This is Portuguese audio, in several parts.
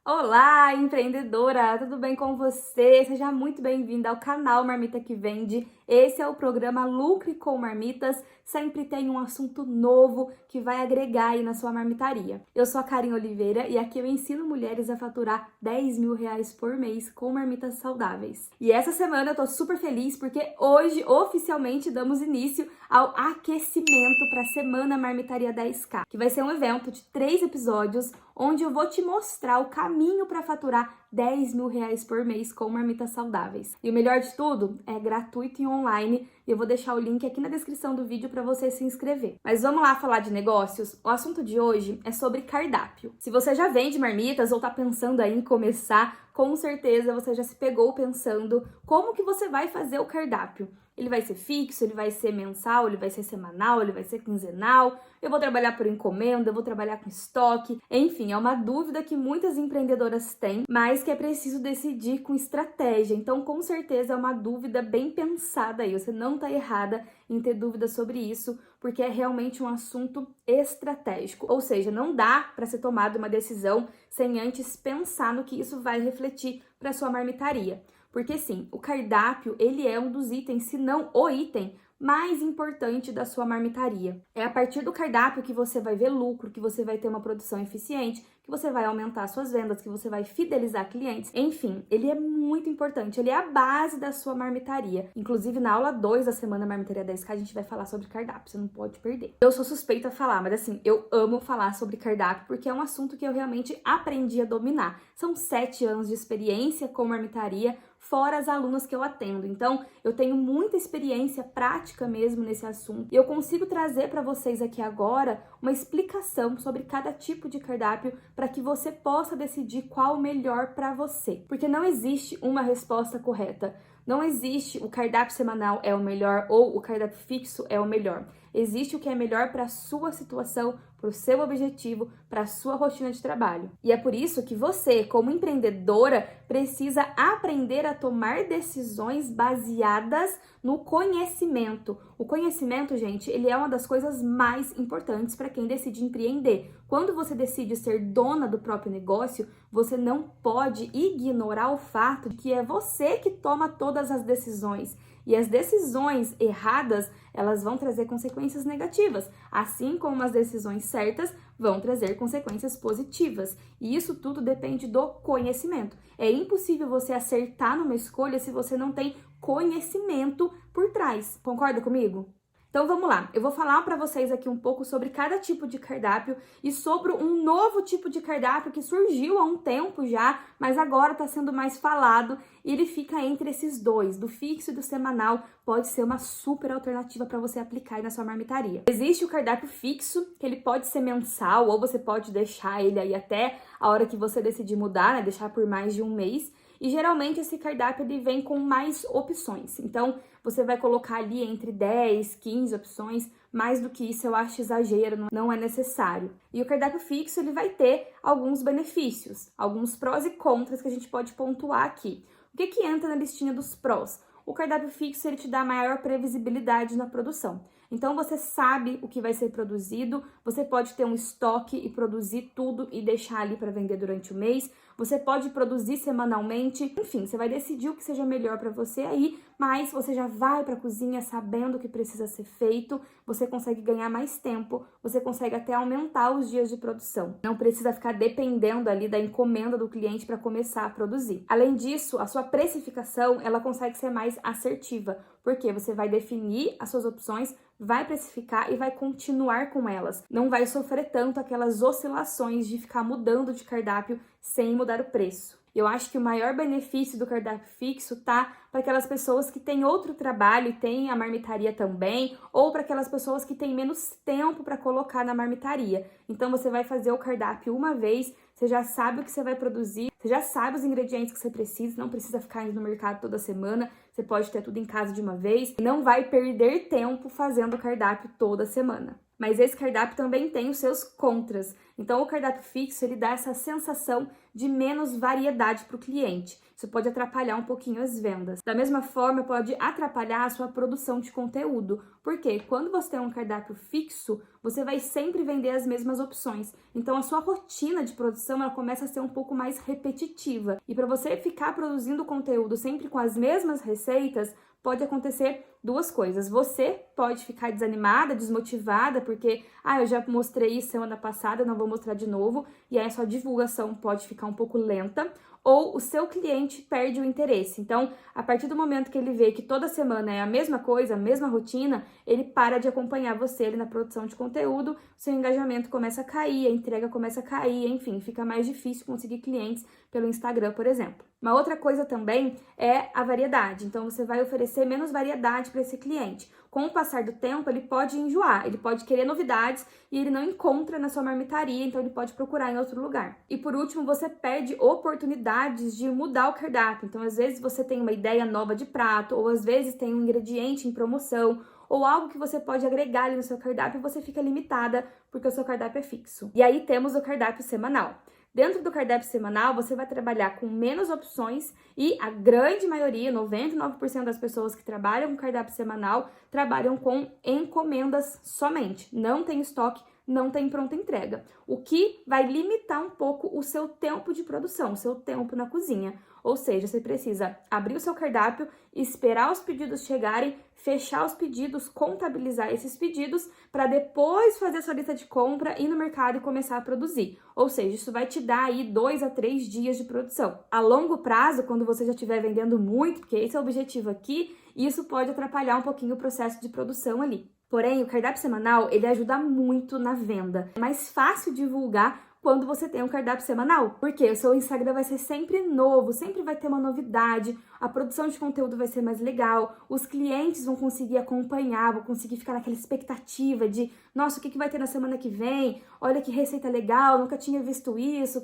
Olá, empreendedora! Tudo bem com você? Seja muito bem-vinda ao canal Marmita que Vende. Esse é o programa Lucre com Marmitas. Sempre tem um assunto novo que vai agregar aí na sua marmitaria. Eu sou a Karen Oliveira e aqui eu ensino mulheres a faturar R$ 10.000 por mês com marmitas saudáveis. E essa semana eu tô super feliz porque hoje oficialmente damos início ao aquecimento para a Semana Marmitaria 10K, que vai ser um evento de 3 episódios onde eu vou te mostrar o caminho para faturar R$ 10.000 por mês com marmitas saudáveis. E o melhor de tudo, é gratuito e online, e eu vou deixar o link aqui na descrição do vídeo para você se inscrever. Mas vamos lá falar de negócios? O assunto de hoje é sobre cardápio. Se você já vende marmitas ou está pensando aí em começar, com certeza você já se pegou pensando como que você vai fazer o cardápio. Ele vai ser fixo, ele vai ser mensal, ele vai ser semanal, ele vai ser quinzenal, eu vou trabalhar por encomenda, eu vou trabalhar com estoque. Enfim, é uma dúvida que muitas empreendedoras têm, mas que é preciso decidir com estratégia. Então, com certeza, é uma dúvida bem pensada aí. Você não está errada em ter dúvidas sobre isso, porque é realmente um assunto estratégico. Ou seja, não dá para ser tomada uma decisão sem antes pensar no que isso vai refletir para sua marmitaria. Porque sim, o cardápio, ele é um dos itens, se não o item mais importante da sua marmitaria. É a partir do cardápio que você vai ver lucro, que você vai ter uma produção eficiente, que você vai aumentar suas vendas, que você vai fidelizar clientes. Enfim, ele é muito importante, ele é a base da sua marmitaria. Inclusive, na aula 2 da Semana Marmitaria 10K, a gente vai falar sobre cardápio, você não pode perder. Eu sou suspeita a falar, mas assim, eu amo falar sobre cardápio, porque é um assunto que eu realmente aprendi a dominar. São 7 anos de experiência com marmitaria, fora as alunas que eu atendo. Então, eu tenho muita experiência prática mesmo nesse assunto. E eu consigo trazer para vocês aqui agora uma explicação sobre cada tipo de cardápio para que você possa decidir qual o melhor para você. Porque não existe uma resposta correta. Não existe o cardápio semanal é o melhor ou o cardápio fixo é o melhor. Existe o que é melhor para a sua situação, para o seu objetivo, para a sua rotina de trabalho. E é por isso que você, como empreendedora, precisa aprender a tomar decisões baseadas no conhecimento. O conhecimento, gente, ele é uma das coisas mais importantes para quem decide empreender. Quando você decide ser dona do próprio negócio, você não pode ignorar o fato de que é você que toma todas as decisões. E as decisões erradas, elas vão trazer consequências negativas, assim como as decisões certas vão trazer consequências positivas. E isso tudo depende do conhecimento. É impossível você acertar numa escolha se você não tem conhecimento por trás. Concorda comigo? Então vamos lá, eu vou falar para vocês aqui um pouco sobre cada tipo de cardápio e sobre um novo tipo de cardápio que surgiu há um tempo já, mas agora está sendo mais falado e ele fica entre esses dois, do fixo e do semanal, pode ser uma super alternativa para você aplicar aí na sua marmitaria. Existe o cardápio fixo, que ele pode ser mensal ou você pode deixar ele aí até a hora que você decidir mudar, né, deixar por mais de um mês. E geralmente esse cardápio ele vem com mais opções. Então, você vai colocar ali entre 10, 15 opções. Mais do que isso eu acho exagero, não é necessário. E o cardápio fixo ele vai ter alguns benefícios, alguns prós e contras que a gente pode pontuar aqui. O que entra na listinha dos prós? O cardápio fixo ele te dá maior previsibilidade na produção. Então você sabe o que vai ser produzido, você pode ter um estoque e produzir tudo e deixar ali para vender durante o mês. Você pode produzir semanalmente, enfim, você vai decidir o que seja melhor para você aí, mas você já vai para a cozinha sabendo o que precisa ser feito, você consegue ganhar mais tempo, você consegue até aumentar os dias de produção. Não precisa ficar dependendo ali da encomenda do cliente para começar a produzir. Além disso, a sua precificação, ela consegue ser mais assertiva, porque você vai definir as suas opções, vai precificar e vai continuar com elas. Não vai sofrer tanto aquelas oscilações de ficar mudando de cardápio sem mudar o preço. Eu acho que o maior benefício do cardápio fixo tá para aquelas pessoas que têm outro trabalho e têm a marmitaria também, ou para aquelas pessoas que têm menos tempo para colocar na marmitaria. Então você vai fazer o cardápio uma vez, você já sabe o que você vai produzir, você já sabe os ingredientes que você precisa, não precisa ficar indo no mercado toda semana, você pode ter tudo em casa de uma vez e não vai perder tempo fazendo o cardápio toda semana. Mas esse cardápio também tem os seus contras. Então, o cardápio fixo, ele dá essa sensação de menos variedade para o cliente. Isso pode atrapalhar um pouquinho as vendas. Da mesma forma, pode atrapalhar a sua produção de conteúdo. Porque quando você tem um cardápio fixo, você vai sempre vender as mesmas opções. Então, a sua rotina de produção, ela começa a ser um pouco mais repetitiva. E para você ficar produzindo conteúdo sempre com as mesmas receitas, pode acontecer duas coisas. Você pode ficar desanimada, desmotivada, porque, eu já mostrei isso semana passada, não vou mostrar de novo, e aí a sua divulgação pode ficar um pouco lenta, ou o seu cliente perde o interesse. Então, a partir do momento que ele vê que toda semana é a mesma coisa, a mesma rotina, ele para de acompanhar você ali na produção de conteúdo, seu engajamento começa a cair, a entrega começa a cair, enfim, fica mais difícil conseguir clientes pelo Instagram, por exemplo. Uma outra coisa também é a variedade. Então, você vai oferecer menos variedade para esse cliente. Com o passar do tempo, ele pode enjoar, ele pode querer novidades e ele não encontra na sua marmitaria, então ele pode procurar em outro lugar. E por último, você perde oportunidades de mudar o cardápio. Então, às vezes você tem uma ideia nova de prato, ou às vezes tem um ingrediente em promoção, ou algo que você pode agregar ali no seu cardápio e você fica limitada porque o seu cardápio é fixo. E aí temos o cardápio semanal. Dentro do cardápio semanal, você vai trabalhar com menos opções e a grande maioria, 99% das pessoas que trabalham com cardápio semanal, trabalham com encomendas somente. Não tem estoque, não tem pronta entrega. O que vai limitar um pouco o seu tempo de produção, o seu tempo na cozinha. Ou seja, você precisa abrir o seu cardápio, esperar os pedidos chegarem, fechar os pedidos, contabilizar esses pedidos, para depois fazer a sua lista de compra, ir no mercado e começar a produzir. Ou seja, isso vai te dar aí 2 a 3 dias de produção. A longo prazo, quando você já estiver vendendo muito, porque esse é o objetivo aqui, isso pode atrapalhar um pouquinho o processo de produção ali. Porém, o cardápio semanal, ele ajuda muito na venda. É mais fácil divulgar quando você tem um cardápio semanal, porque o seu Instagram vai ser sempre novo, sempre vai ter uma novidade, a produção de conteúdo vai ser mais legal, os clientes vão conseguir acompanhar, vão conseguir ficar naquela expectativa de, nossa, o que vai ter na semana que vem? Olha que receita legal, nunca tinha visto isso.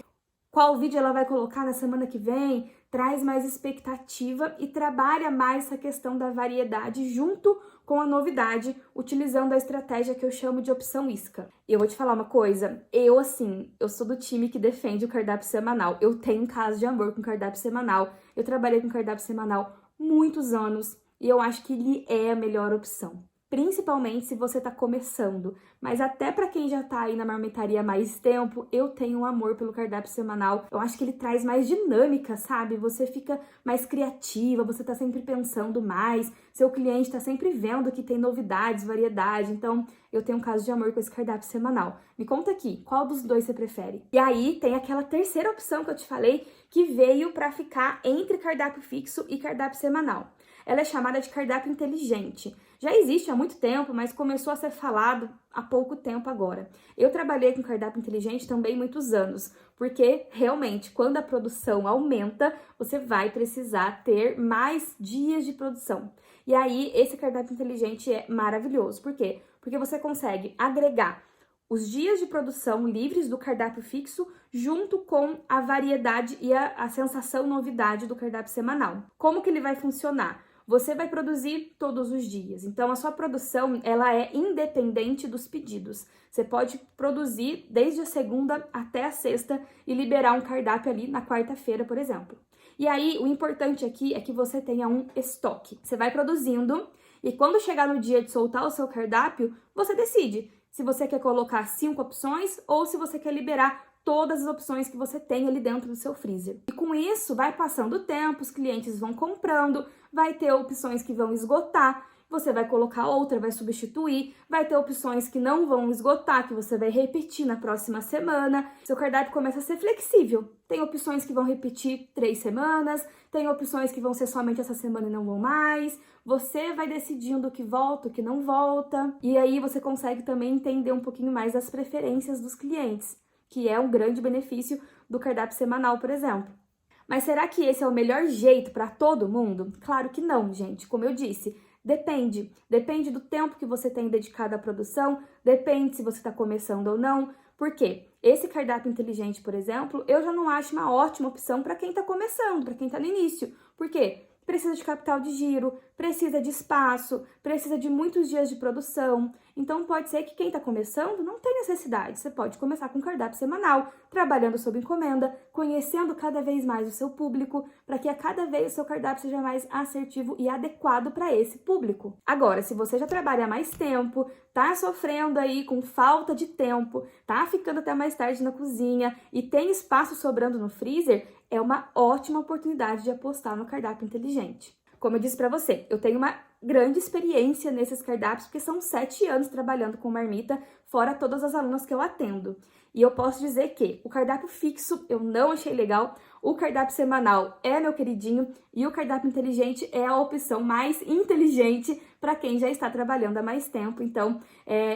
Qual vídeo ela vai colocar na semana que vem? Traz mais expectativa e trabalha mais essa questão da variedade junto com a novidade, utilizando a estratégia que eu chamo de opção isca. E eu vou te falar uma coisa, eu sou do time que defende o cardápio semanal. Eu tenho um caso de amor com o cardápio semanal. Eu trabalhei com cardápio semanal muitos anos e eu acho que ele é a melhor opção. Principalmente se você está começando, mas até para quem já está aí na marmitaria há mais tempo, eu tenho um amor pelo cardápio semanal. Eu acho que ele traz mais dinâmica, sabe? Você fica mais criativa, você está sempre pensando mais, seu cliente está sempre vendo que tem novidades, variedade. Então, eu tenho um caso de amor com esse cardápio semanal. Me conta aqui, qual dos dois você prefere? E aí tem aquela terceira opção que eu te falei, que veio para ficar entre cardápio fixo e cardápio semanal. Ela é chamada de cardápio inteligente. Já existe há muito tempo, mas começou a ser falado há pouco tempo agora. Eu trabalhei com cardápio inteligente também muitos anos, porque realmente, quando a produção aumenta, você vai precisar ter mais dias de produção. E aí, esse cardápio inteligente é maravilhoso. Por quê? Porque você consegue agregar os dias de produção livres do cardápio fixo junto com a variedade e a sensação novidade do cardápio semanal. Como que ele vai funcionar? Você vai produzir todos os dias, então a sua produção ela é independente dos pedidos. Você pode produzir desde a segunda até a sexta e liberar um cardápio ali na quarta-feira, por exemplo. E aí, o importante aqui é que você tenha um estoque. Você vai produzindo e quando chegar no dia de soltar o seu cardápio, você decide se você quer colocar 5 opções ou se você quer liberar todas as opções que você tem ali dentro do seu freezer. E com isso, vai passando o tempo, os clientes vão comprando, vai ter opções que vão esgotar, você vai colocar outra, vai substituir, vai ter opções que não vão esgotar, que você vai repetir na próxima semana. Seu cardápio começa a ser flexível. Tem opções que vão repetir 3 semanas, tem opções que vão ser somente essa semana e não vão mais. Você vai decidindo o que volta, o que não volta. E aí você consegue também entender um pouquinho mais das preferências dos clientes, que é um grande benefício do cardápio semanal, por exemplo. Mas será que esse é o melhor jeito para todo mundo? Claro que não, gente. Como eu disse, depende. Depende do tempo que você tem dedicado à produção, depende se você está começando ou não. Por quê? Esse cardápio inteligente, por exemplo, eu já não acho uma ótima opção para quem está começando, para quem está no início. Por quê? Precisa de capital de giro, precisa de espaço, precisa de muitos dias de produção. Então pode ser que quem está começando não tenha necessidade. Você pode começar com um cardápio semanal, trabalhando sob encomenda, conhecendo cada vez mais o seu público, para que a cada vez o seu cardápio seja mais assertivo e adequado para esse público. Agora, se você já trabalha há mais tempo, tá sofrendo aí com falta de tempo, tá ficando até mais tarde na cozinha e tem espaço sobrando no freezer, é uma ótima oportunidade de apostar no cardápio inteligente. Como eu disse para você, eu tenho uma grande experiência nesses cardápios, porque são 7 anos trabalhando com marmita, fora todas as alunas que eu atendo. E eu posso dizer que o cardápio fixo eu não achei legal, o cardápio semanal é meu queridinho e o cardápio inteligente é a opção mais inteligente para quem já está trabalhando há mais tempo. Então,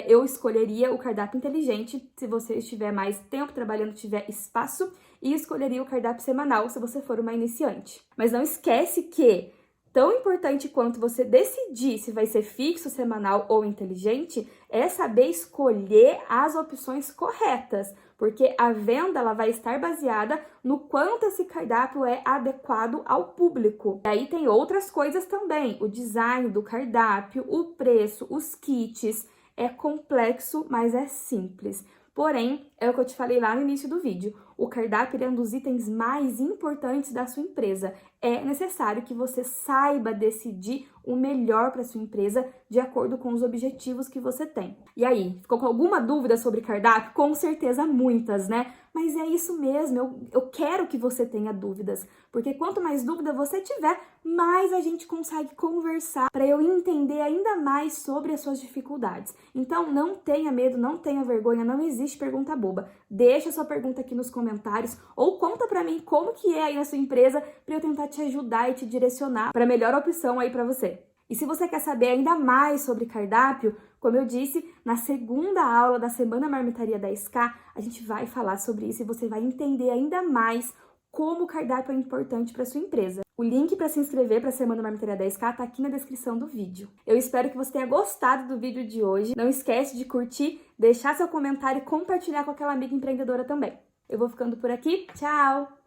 eu escolheria o cardápio inteligente se você estiver mais tempo trabalhando, tiver espaço, e escolheria o cardápio semanal se você for uma iniciante. Mas não esquece que tão importante quanto você decidir se vai ser fixo, semanal ou inteligente, é saber escolher as opções corretas, porque a venda ela vai estar baseada no quanto esse cardápio é adequado ao público. E aí tem outras coisas também, o design do cardápio, o preço, os kits, é complexo, mas é simples. Porém, é o que eu te falei lá no início do vídeo, o cardápio é um dos itens mais importantes da sua empresa. É necessário que você saiba decidir o melhor para sua empresa de acordo com os objetivos que você tem. E aí, ficou com alguma dúvida sobre cardápio? Com certeza muitas, né? Mas é isso mesmo, eu quero que você tenha dúvidas, porque quanto mais dúvida você tiver, mais a gente consegue conversar para eu entender ainda mais sobre as suas dificuldades. Então, não tenha medo, não tenha vergonha, não existe pergunta boba. Deixa sua pergunta aqui nos comentários ou conta para mim como que é aí na sua empresa para eu tentar te ajudar e te direcionar para a melhor opção aí para você. E se você quer saber ainda mais sobre cardápio, como eu disse, na segunda aula da Semana Marmitaria 10K, a gente vai falar sobre isso e você vai entender ainda mais como o cardápio é importante para sua empresa. O link para se inscrever para a Semana Marmitaria 10K está aqui na descrição do vídeo. Eu espero que você tenha gostado do vídeo de hoje. Não esquece de curtir, deixar seu comentário e compartilhar com aquela amiga empreendedora também. Eu vou ficando por aqui. Tchau!